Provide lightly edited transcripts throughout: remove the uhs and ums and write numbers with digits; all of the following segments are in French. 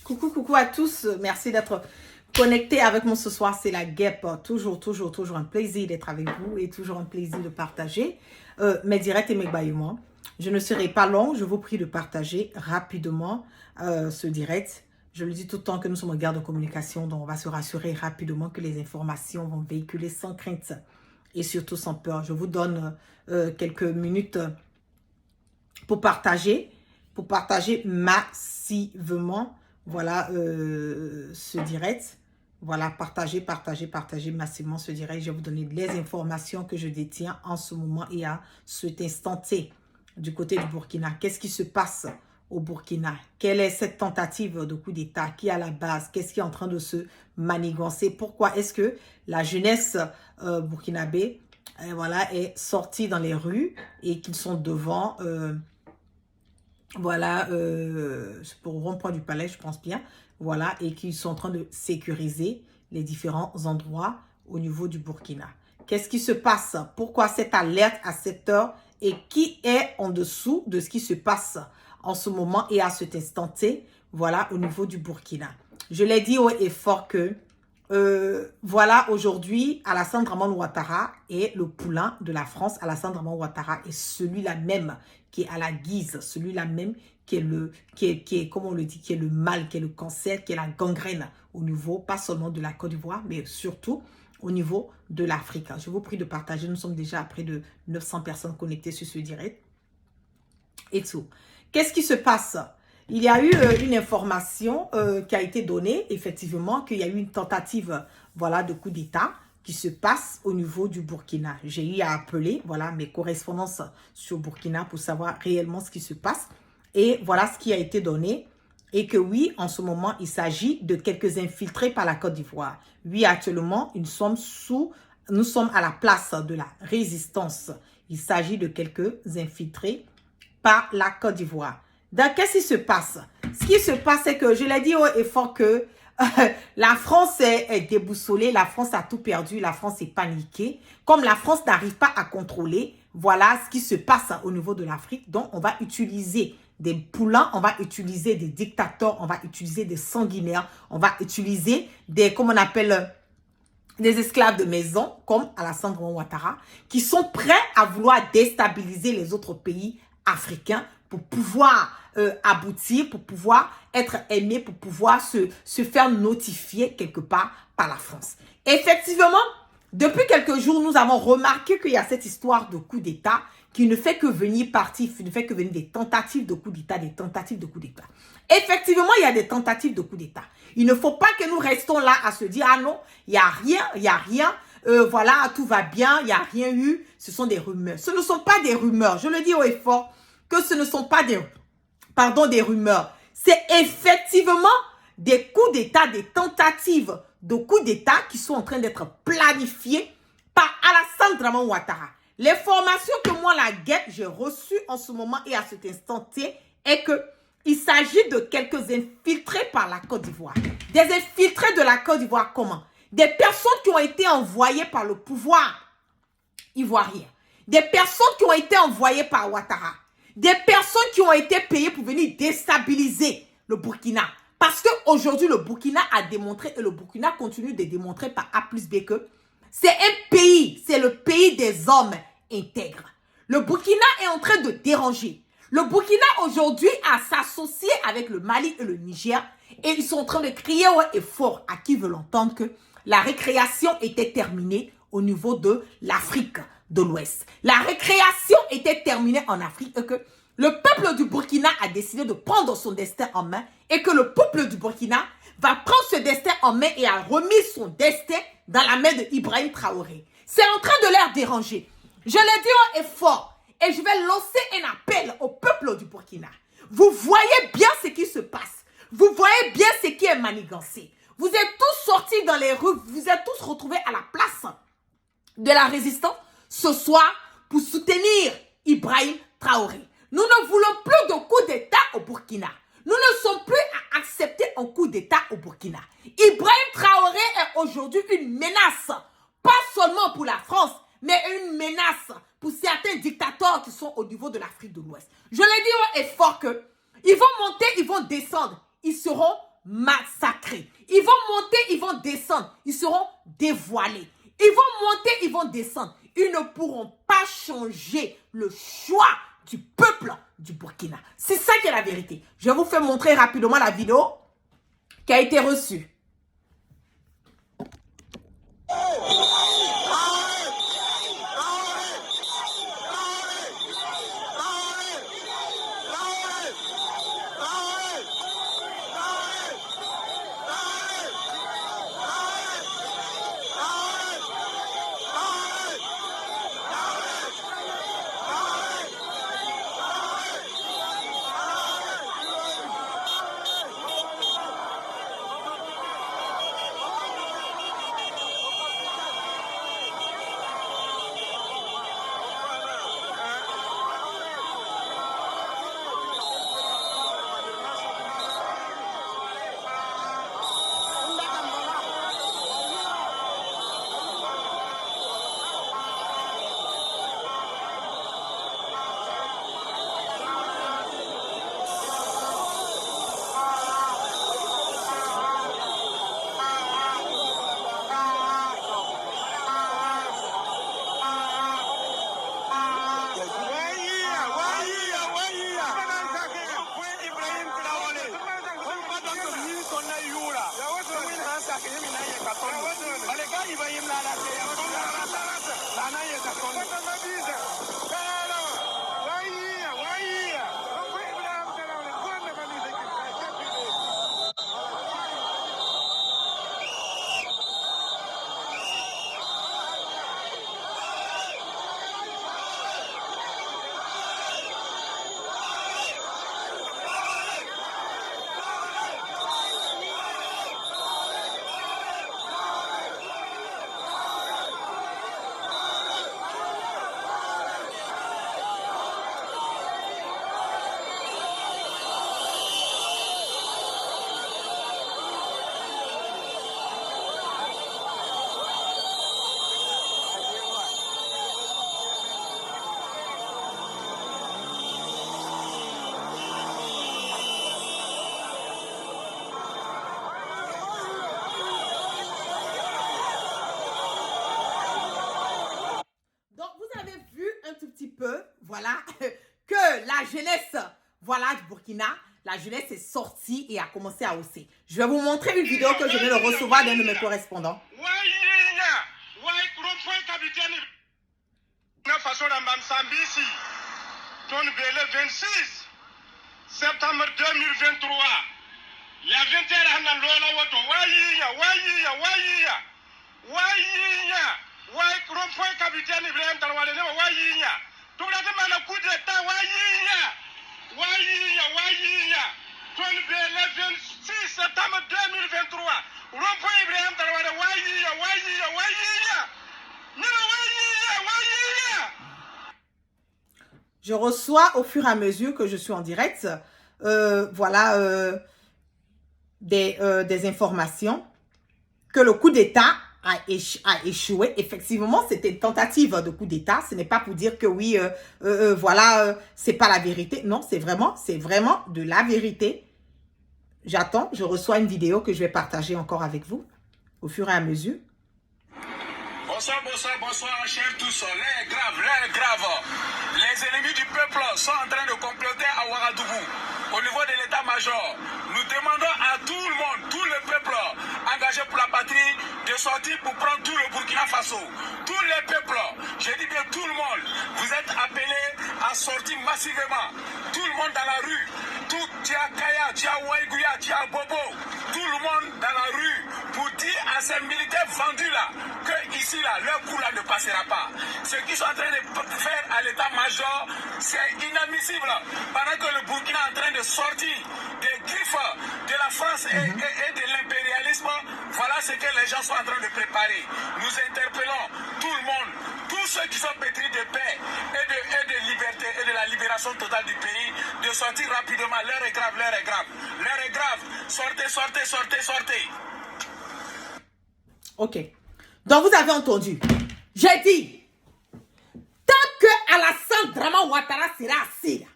Coucou, coucou à tous. Merci d'être connectés avec moi ce soir. C'est la guêpe. Toujours un plaisir d'être avec vous et toujours un plaisir de partager mes directs et mes bâillements. Je ne serai pas long. Je vous prie de partager rapidement ce direct. Je le dis tout le temps que nous sommes en guerre de communication, donc on va se rassurer rapidement que les informations vont véhiculer sans crainte et surtout sans peur. Je vous donne quelques minutes pour partager massivement. Voilà ce direct. Voilà, partagez massivement ce direct. Je vais vous donner les informations que je détiens en ce moment et à cet instant T du côté du Burkina. Qu'est-ce qui se passe au Burkina? Quelle est cette tentative de coup d'État? Qui est à la base? Qu'est-ce qui est en train de se manigancer? Pourquoi est-ce que la jeunesse burkinabé voilà, est sortie dans les rues et qu'ils sont devant... voilà, pour rond-point du palais, je pense bien. Voilà, et qu'ils sont en train de sécuriser les différents endroits au niveau du Burkina. Qu'est-ce qui se passe? Pourquoi cette alerte à cette heure? Et qui est en dessous de ce qui se passe en ce moment et à cet instant T? Voilà, au niveau du Burkina. Je l'ai dit haut et fort que voilà, aujourd'hui, Alassane Dramane Ouattara est le poulain de la France. Alassane Dramane Ouattara est celui-là même qui est à la guise, celui-là même qui est comme on le dit, qui est le mal, qui est le cancer, qui est la gangrène au niveau, pas seulement de la Côte d'Ivoire, mais surtout au niveau de l'Afrique. Je vous prie de partager. Nous sommes déjà à près de 900 personnes connectées sur ce direct. Et tout. Qu'est-ce qui se passe? Il y a eu une information qui a été donnée, effectivement, qu'il y a eu une tentative voilà, de coup d'État qui se passe au niveau du Burkina. J'ai eu à appeler voilà, mes correspondances sur Burkina pour savoir réellement ce qui se passe. Et voilà ce qui a été donné. Et que oui, en ce moment, il s'agit de quelques infiltrés par la Côte d'Ivoire. Oui, actuellement, nous sommes à la place de la résistance. Il s'agit de quelques infiltrés par la Côte d'Ivoire. Donc, qu'est-ce qui se passe? Ce qui se passe, c'est que je l'ai dit haut et fort que la France est déboussolée, la France a tout perdu, la France est paniquée. Comme la France n'arrive pas à contrôler, voilà ce qui se passe au niveau de l'Afrique. Donc, on va utiliser des poulains, on va utiliser des dictateurs, on va utiliser des sanguinaires, on va utiliser des, comme on appelle, des esclaves de maison, comme Alassane Dramane Ouattara, qui sont prêts à vouloir déstabiliser les autres pays africains pour pouvoir aboutir, pour pouvoir être aimé, pour pouvoir se faire notifier quelque part par la France. Effectivement, depuis quelques jours, nous avons remarqué qu'il y a cette histoire de coup d'État qui ne fait que venir des tentatives de coup d'État, Effectivement, il y a des tentatives de coup d'État. Il ne faut pas que nous restons là à se dire, ah non, il n'y a rien, voilà, tout va bien, il n'y a rien eu, ce sont des rumeurs. Ce ne sont pas des rumeurs, je le dis haut et fort, que ce ne sont pas des rumeurs. C'est effectivement des coups d'État, des tentatives de coups d'État qui sont en train d'être planifiées par Alassane Dramane Ouattara. L'information que moi, la guêpe, j'ai reçue en ce moment et à cet instant T est que il s'agit de quelques infiltrés par la Côte d'Ivoire. Des infiltrés de la Côte d'Ivoire comment? Des personnes qui ont été envoyées par le pouvoir ivoirien. Des personnes qui ont été envoyées par Ouattara. Des personnes qui ont été payées pour venir déstabiliser le Burkina. Parce qu'aujourd'hui, le Burkina a démontré, et le Burkina continue de démontrer par A plus B que c'est un pays, c'est le pays des hommes intègres. Le Burkina est en train de déranger. Le Burkina aujourd'hui a s'associé avec le Mali et le Niger et ils sont en train de crier haut et fort à qui veut l'entendre que la récréation était terminée au niveau de l'Afrique de l'Ouest. La récréation était terminée en Afrique et que le peuple du Burkina a décidé de prendre son destin en main et que le peuple du Burkina va prendre ce destin en main et a remis son destin dans la main de Ibrahim Traoré. C'est en train de leur déranger. Je l'ai dit haut et fort. Et je vais lancer un appel au peuple du Burkina. Vous voyez bien ce qui se passe. Vous voyez bien ce qui est manigancé. Vous êtes tous sortis dans les rues. Vous êtes tous retrouvés à la place de la résistance ce soir pour soutenir Ibrahim Traoré. Nous ne voulons plus de coup d'État au Burkina. Nous ne sommes plus à accepter un coup d'État au Burkina. Ibrahim Traoré est aujourd'hui une menace. Pas seulement pour la France, mais une menace pour certains dictateurs qui sont au niveau de l'Afrique de l'Ouest. Je l'ai dit haut et fort que ils vont monter, ils vont descendre. Ils seront massacrés. Ils vont monter, ils vont descendre. Ils seront dévoilés. Ils vont monter, ils vont descendre. Ils ne pourront pas changer le choix du peuple du Burkina. C'est ça qui est la vérité. Je vais vous faire montrer rapidement la vidéo qui a été reçue. Voilà, que la jeunesse, voilà, du Burkina, la jeunesse est sortie et a commencé à hausser. Je vais vous montrer une vidéo que je viens de recevoir d'un de mes correspondants. Le 26 septembre 2023, il y a 21 ans, je reçois au fur et à mesure que je suis en direct, voilà, des informations que le coup d'État a échoué. Effectivement, c'était une tentative de coup d'État. Ce n'est pas pour dire que oui, voilà, c'est pas la vérité. Non, c'est vraiment de la vérité. J'attends, je reçois une vidéo que je vais partager encore avec vous au fur et à mesure. Bonsoir, bonsoir, bonsoir, chers tous. L'air grave, l'air grave. Les ennemis du peuple sont en train de comploter à Ouagadougou. Au niveau de l'état-major, nous demandons à tout le monde, tout le peuple engagé pour la patrie, de sortir pour prendre tout le Burkina Faso. Tous les peuples, je dis bien tout le monde, vous êtes appelés à sortir massivement. Tout le monde dans la rue. Tout Kaya, Waïgouya, Bobo, tout le monde dans la rue pour dire à ces militaires vendus là que ici là, leur coup là ne passera pas. Ce qu'ils sont en train de faire à l'état-major, c'est inadmissible. Pendant que le Burkina est en train de sortir des griffes de la France et de l'impérialisme, voilà ce que les gens sont en train de préparer. Nous interpellons tout le monde, tous ceux qui sont pétris de paix et de liberté et de la libération totale du pays, de sortir rapidement. L'heure est grave, l'heure est grave. L'heure est grave. Sortez, sortez, sortez, sortez. Ok. Donc, vous avez entendu. J'ai dit, tant que Alassane Draman Ouattara sera assis là,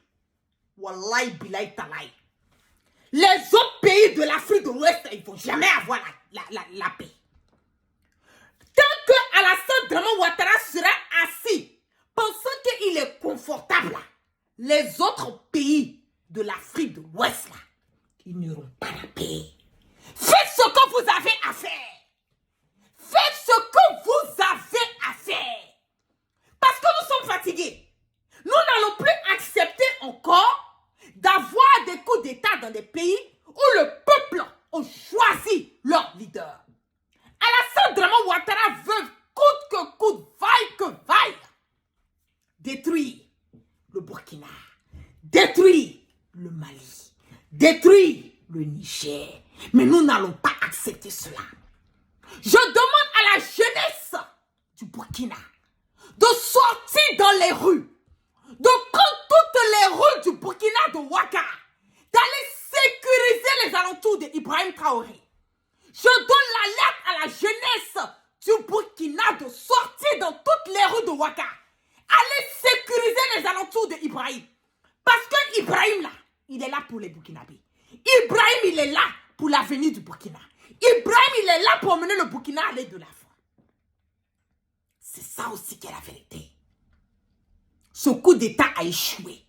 Wallahi Bilaï Talaï, les autres pays de l'Afrique de l'Ouest ils ne vont jamais avoir la paix. Tant que Alassane Draman Ouattara sera assis, pensant qu'il est confortable, là, les autres pays de l'Afrique de l'Ouest, là, ils n'auront pas la paix. Faites ce que vous avez à faire. Faites ce que vous avez à faire. Parce que nous sommes fatigués. Nous n'allons plus accepter encore d'avoir des coups d'État dans des pays où le peuple a choisi leur leader. Alassane Draman Ouattara veut coûte que coûte, vaille que vaille, détruire le Burkina, détruire le Mali, détruire le Niger. Mais nous n'allons pas accepter cela. Je demande à la jeunesse du Burkina de sortir dans les rues, de prendre toutes les rues du Burkina de Ouaga, d'aller sécuriser les alentours d'Ibrahim Traoré. Je donne l'alerte à la jeunesse du Burkina de sortir dans toutes les rues de Ouaga. Allez sécuriser les alentours d'Ibrahim. Parce que Ibrahim, là, il est là pour les Burkinabés. Ibrahim, il est là pour l'avenir du Burkina. Ibrahim, il est là pour mener le Burkina à l'aide de la foi. C'est ça aussi qui est la vérité. Ce coup d'État a échoué.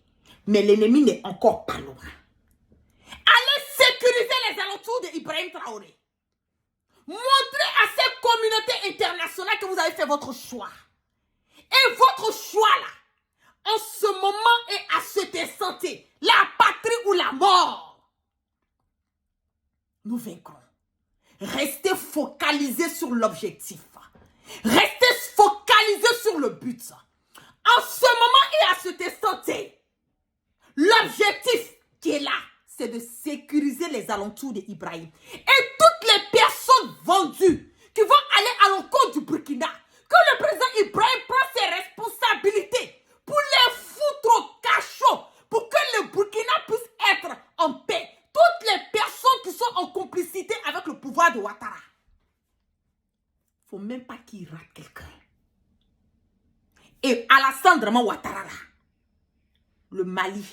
Mais l'ennemi n'est encore pas loin. Allez sécuriser les alentours d'Ibrahim Traoré. Montrez à cette communauté internationale que vous avez fait votre choix. Et votre choix là, en ce moment est à cette santé. La patrie ou la mort. Nous vaincrons. Restez focalisés sur l'objectif. Restez focalisés sur le but. En ce moment et à cette santé, l'objectif qui est là, c'est de sécuriser les alentours d'Ibrahim. Et toutes les personnes vendues qui vont aller à l'encontre du Burkina, que le président Ibrahim prend ses responsabilités pour les foutre au cachot, pour que le Burkina puisse être en paix. Toutes les personnes qui sont en complicité avec le pouvoir de Ouattara. Il ne faut même pas qu'il rate quelqu'un. Et Alassane Draman Ouattara, là, le Mali,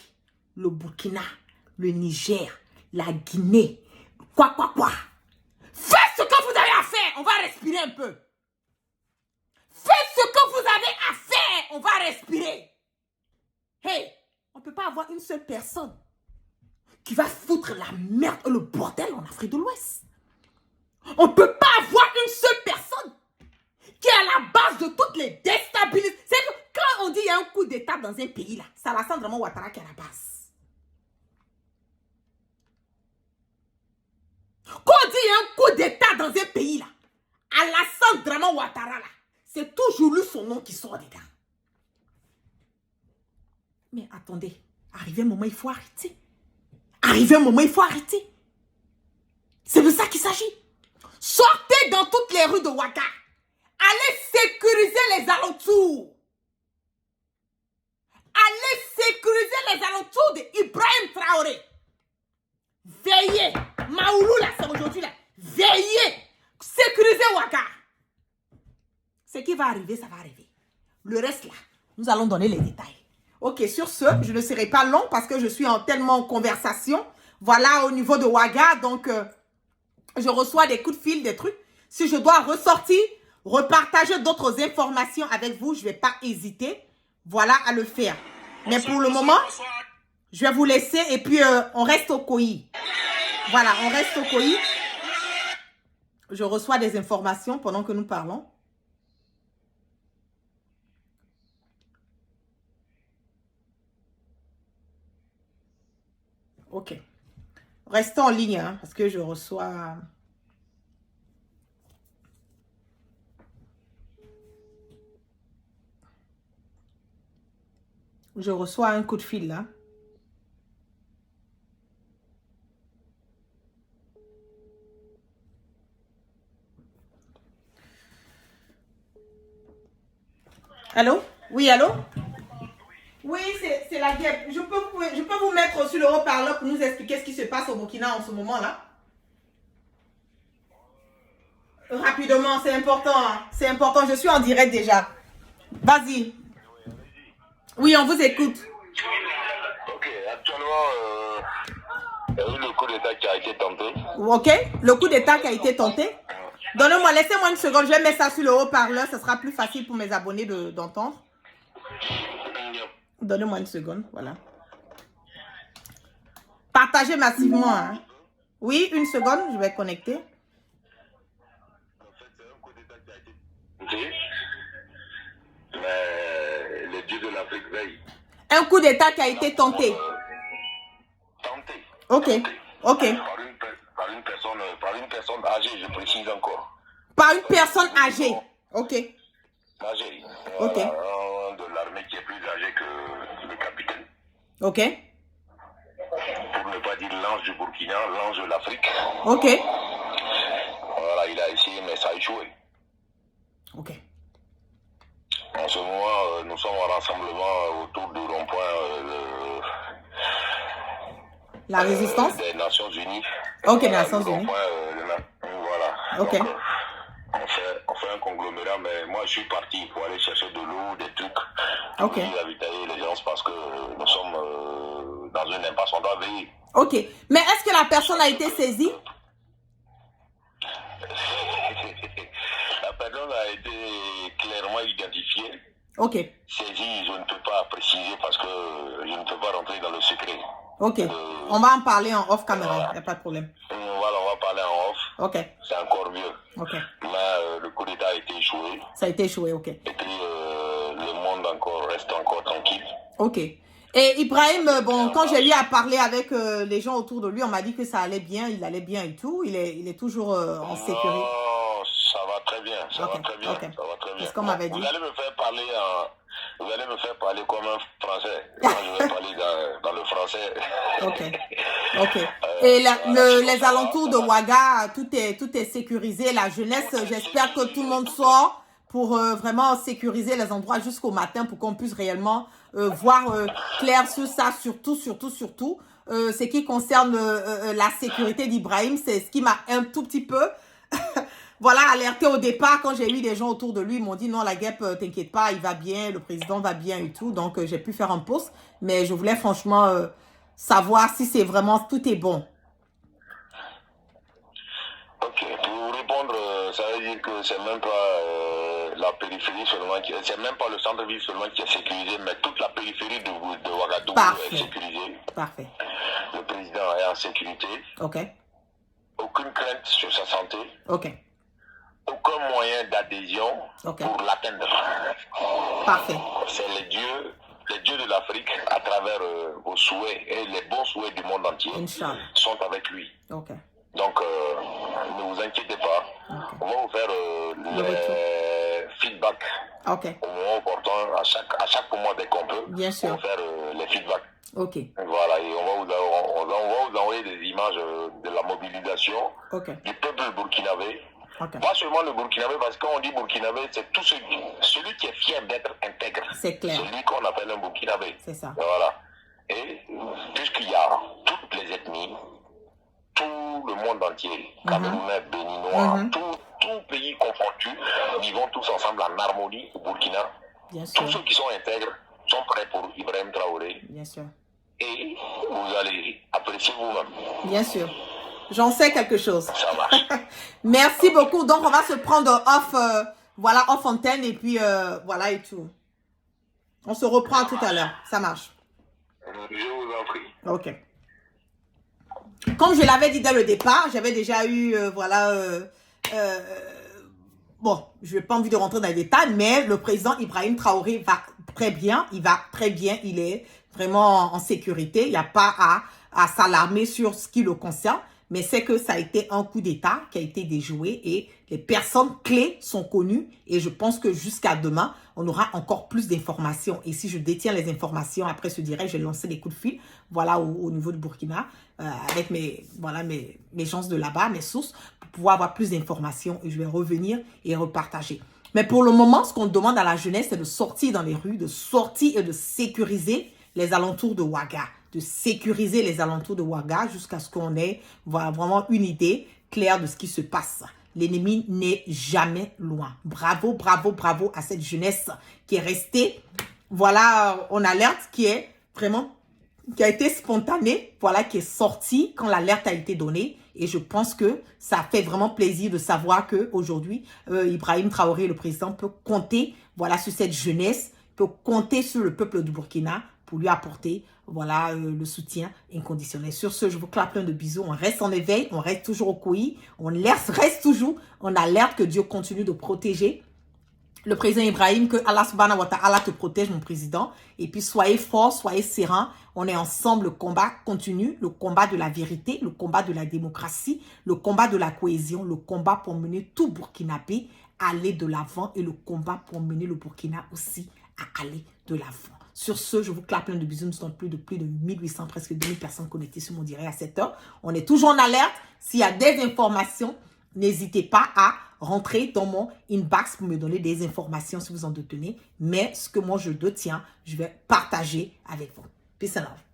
le Burkina, le Niger, la Guinée, quoi. Faites ce que vous avez à faire. On va respirer un peu. Faites ce que vous avez à faire. On va respirer. Hey, on ne peut pas avoir une seule personne qui va foutre la merde et le bordel en Afrique de l'Ouest. On ne peut pas avoir une seule personne qui est à la base de toutes les déstabilisations. C'est que quand on dit qu'il y a un coup d'État dans un pays, là, c'est Alassane Draman Ouattara qui est à la base. Quand on dit qu'il y a un coup d'État dans un pays, là, Alassane Draman Ouattara, là, c'est toujours lui son nom qui sort dedans. Mais attendez, arrivé un moment, il faut arrêter. C'est de ça qu'il s'agit. Sortez dans toutes les rues de Ouaga. Allez sécuriser les alentours. Allez sécuriser les alentours d'Ibrahim Traoré. Veillez. Maoulou, là, c'est aujourd'hui, là. Veillez. Sécuriser Ouaga. Ce qui va arriver, ça va arriver. Le reste, là, nous allons donner les détails. Ok, sur ce, je ne serai pas long parce que je suis tellement en conversation. Voilà, au niveau de Ouaga, donc, je reçois des coups de fil, des trucs. Si je dois ressortir, repartager d'autres informations avec vous, je ne vais pas hésiter, voilà, à le faire. Mais pour le moment, je vais vous laisser et puis on reste au COI. Voilà, on reste au COI. Je reçois des informations pendant que nous parlons. Ok. Restons en ligne, hein, parce que je reçois... Je reçois un coup de fil, là. Allô? Oui, allô? Oui, c'est la guerre. Je peux vous mettre sur le haut-parleur pour nous expliquer ce qui se passe au Burkina en ce moment-là? Rapidement, c'est important. Hein. C'est important. Je suis en direct déjà. Vas-y. Oui, on vous écoute. Ok, actuellement, Il y a eu le coup d'État qui a été tenté. Ok, le coup d'État qui a été tenté. Donnez-moi, laissez-moi une seconde, je vais mettre ça sur le haut-parleur, ce sera plus facile pour mes abonnés d'entendre. Donnez-moi une seconde, voilà. Partagez massivement. Hein. Oui, une seconde, je vais connecter. En fait, c'est un coup d'État qui a été tenté. Mais les dieux de l'Afrique veillent. Un coup d'État qui a été tenté. Tenté. Ok, Tenté. ok. Par une personne âgée, je précise encore. Par une personne âgée. Ok. Âgée. Ok. Un de l'armée qui est plus âgé que le capitaine. Ok. Pour ne pas dire l'ange du Burkina, l'ange de l'Afrique. Ok. Voilà, il a essayé, mais ça a échoué. Ok. En ce moment, nous sommes en rassemblement autour du rond-point La résistance? des Nations Unies. Ok, des Nations Unies. Voilà. Ok. Donc, on fait un conglomérat, mais moi je suis parti pour aller chercher de l'eau, des trucs. Ok. Pour ravitailler les gens parce que nous sommes dans une impasse, on doit veiller. Ok. Mais est-ce que la personne a été saisie? La personne a été clairement identifiée. Ok. Saisie, je ne peux pas préciser parce que je ne peux pas rentrer dans le secret. Ok. On va en parler en off caméra, il n'y a pas de problème. Voilà, on va parler en off. Ok. C'est encore mieux. Ok. Mais le coup d'État a été échoué. Ça a été échoué, ok. Et puis le monde reste encore tranquille. Ok. Et Ibrahim, bon, quand j'ai eu à parler avec les gens autour de lui, on m'a dit que ça allait bien, il allait bien et tout. Il est toujours en sécurité. Non, ça va très bien, ça va très bien, ok. ça va très bien. C'est ce qu'on m'avait dit. Vous allez me faire parler comme un français. Moi, je vais parler dans le français. Ok. Ok. Et les alentours de Ouaga, tout est sécurisé. La jeunesse, j'espère que tout le monde sort pour vraiment sécuriser les endroits jusqu'au matin pour qu'on puisse réellement voir clair sur ça, surtout. Ce qui concerne la sécurité d'Ibrahim, c'est ce qui m'a un tout petit peu voilà, alerté au départ. Quand j'ai eu des gens autour de lui, ils m'ont dit non, la guêpe, t'inquiète pas, il va bien, le président va bien et tout. Donc, j'ai pu faire un post. Mais je voulais franchement savoir si c'est vraiment, tout est bon. Ok, pour répondre, ça veut dire que c'est même pas la périphérie seulement, c'est même pas le centre-ville seulement qui est sécurisé, mais toute la périphérie de Ouagadougou est sécurisée. Parfait. Le président est en sécurité. Ok. Aucune crainte sur sa santé. Ok. Aucun moyen d'adhésion pour l'atteindre. Parfait. C'est les dieux de l'Afrique, à travers vos souhaits et les bons souhaits du monde entier, sont avec lui. Ok. Donc, ne vous inquiétez pas. On va vous faire les feedbacks au moment opportun, à chaque moment dès qu'on peut. Bien sûr. On va faire les feedbacks. Ok. Voilà, et on va vous envoyer des images de la mobilisation du peuple burkinabé. Pas seulement le burkinabé, parce que quand on dit burkinabé, c'est tout celui qui est fier d'être intègre. C'est clair. Celui qu'on appelle un burkinabé. C'est ça. Voilà. Et puisqu'il y a toutes les ethnies, tout le monde entier, Camerounais, Béninois, tout pays confondu, vivons tous ensemble en harmonie au Burkina. Bien sûr. Tous ceux qui sont intègres sont prêts pour Ibrahim Traoré. Bien sûr. Et vous allez apprécier vous-même. Bien sûr. J'en sais quelque chose. Ça marche. Merci beaucoup. Donc, on va se prendre off antenne et puis voilà et tout. On se reprend tout à l'heure. Ça marche. Je vous en prie. Ok. Comme je l'avais dit dès le départ, j'avais déjà eu, bon, je n'ai pas envie de rentrer dans les détails, mais le président Ibrahim Traoré va très bien. Il va très bien. Il est vraiment en sécurité. Il n'y a pas à s'alarmer sur ce qui le concerne. Mais c'est que ça a été un coup d'État qui a été déjoué et les personnes clés sont connues. Et je pense que jusqu'à demain, on aura encore plus d'informations. Et si je détiens les informations, après ce direct, je vais lancer des coups de fil, voilà, au niveau de Burkina, avec mes gens de là-bas, mes sources, pour pouvoir avoir plus d'informations. Et je vais revenir et repartager. Mais pour le moment, ce qu'on demande à la jeunesse, c'est de sortir dans les rues, de sortir et de sécuriser les alentours de Ouaga. De sécuriser les alentours de Ouaga jusqu'à ce qu'on ait vraiment une idée claire de ce qui se passe. L'ennemi n'est jamais loin. Bravo, bravo, bravo à cette jeunesse qui est restée, voilà, en alerte, qui est vraiment spontané, voilà, qui est sorti quand l'alerte a été donnée. Et je pense que ça fait vraiment plaisir de savoir qu'aujourd'hui, Ibrahim Traoré, le président, peut compter, voilà, sur cette jeunesse, peut compter sur le peuple du Burkina pour lui apporter, voilà, le soutien inconditionnel. Sur ce, je vous clappe plein de bisous. On reste en éveil, on reste toujours au couillis, on reste toujours en alerte, que Dieu continue de protéger le président Ibrahim, que Allah subhanahu wa ta'ala te protège, mon président. Et puis, soyez forts, soyez sereins. On est ensemble, le combat continue, le combat de la vérité, le combat de la démocratie, le combat de la cohésion, le combat pour mener tout Burkinabé à aller de l'avant et le combat pour mener le Burkina aussi à aller de l'avant. Sur ce, je vous clappe plein de bisous. Nous sommes plus de 1800, presque 2000 personnes connectées sur mon direct à cette heure. On est toujours en alerte. S'il y a des informations, n'hésitez pas à rentrer dans mon inbox pour me donner des informations si vous en détenez. Mais ce que moi je détiens, je vais partager avec vous. Peace and love.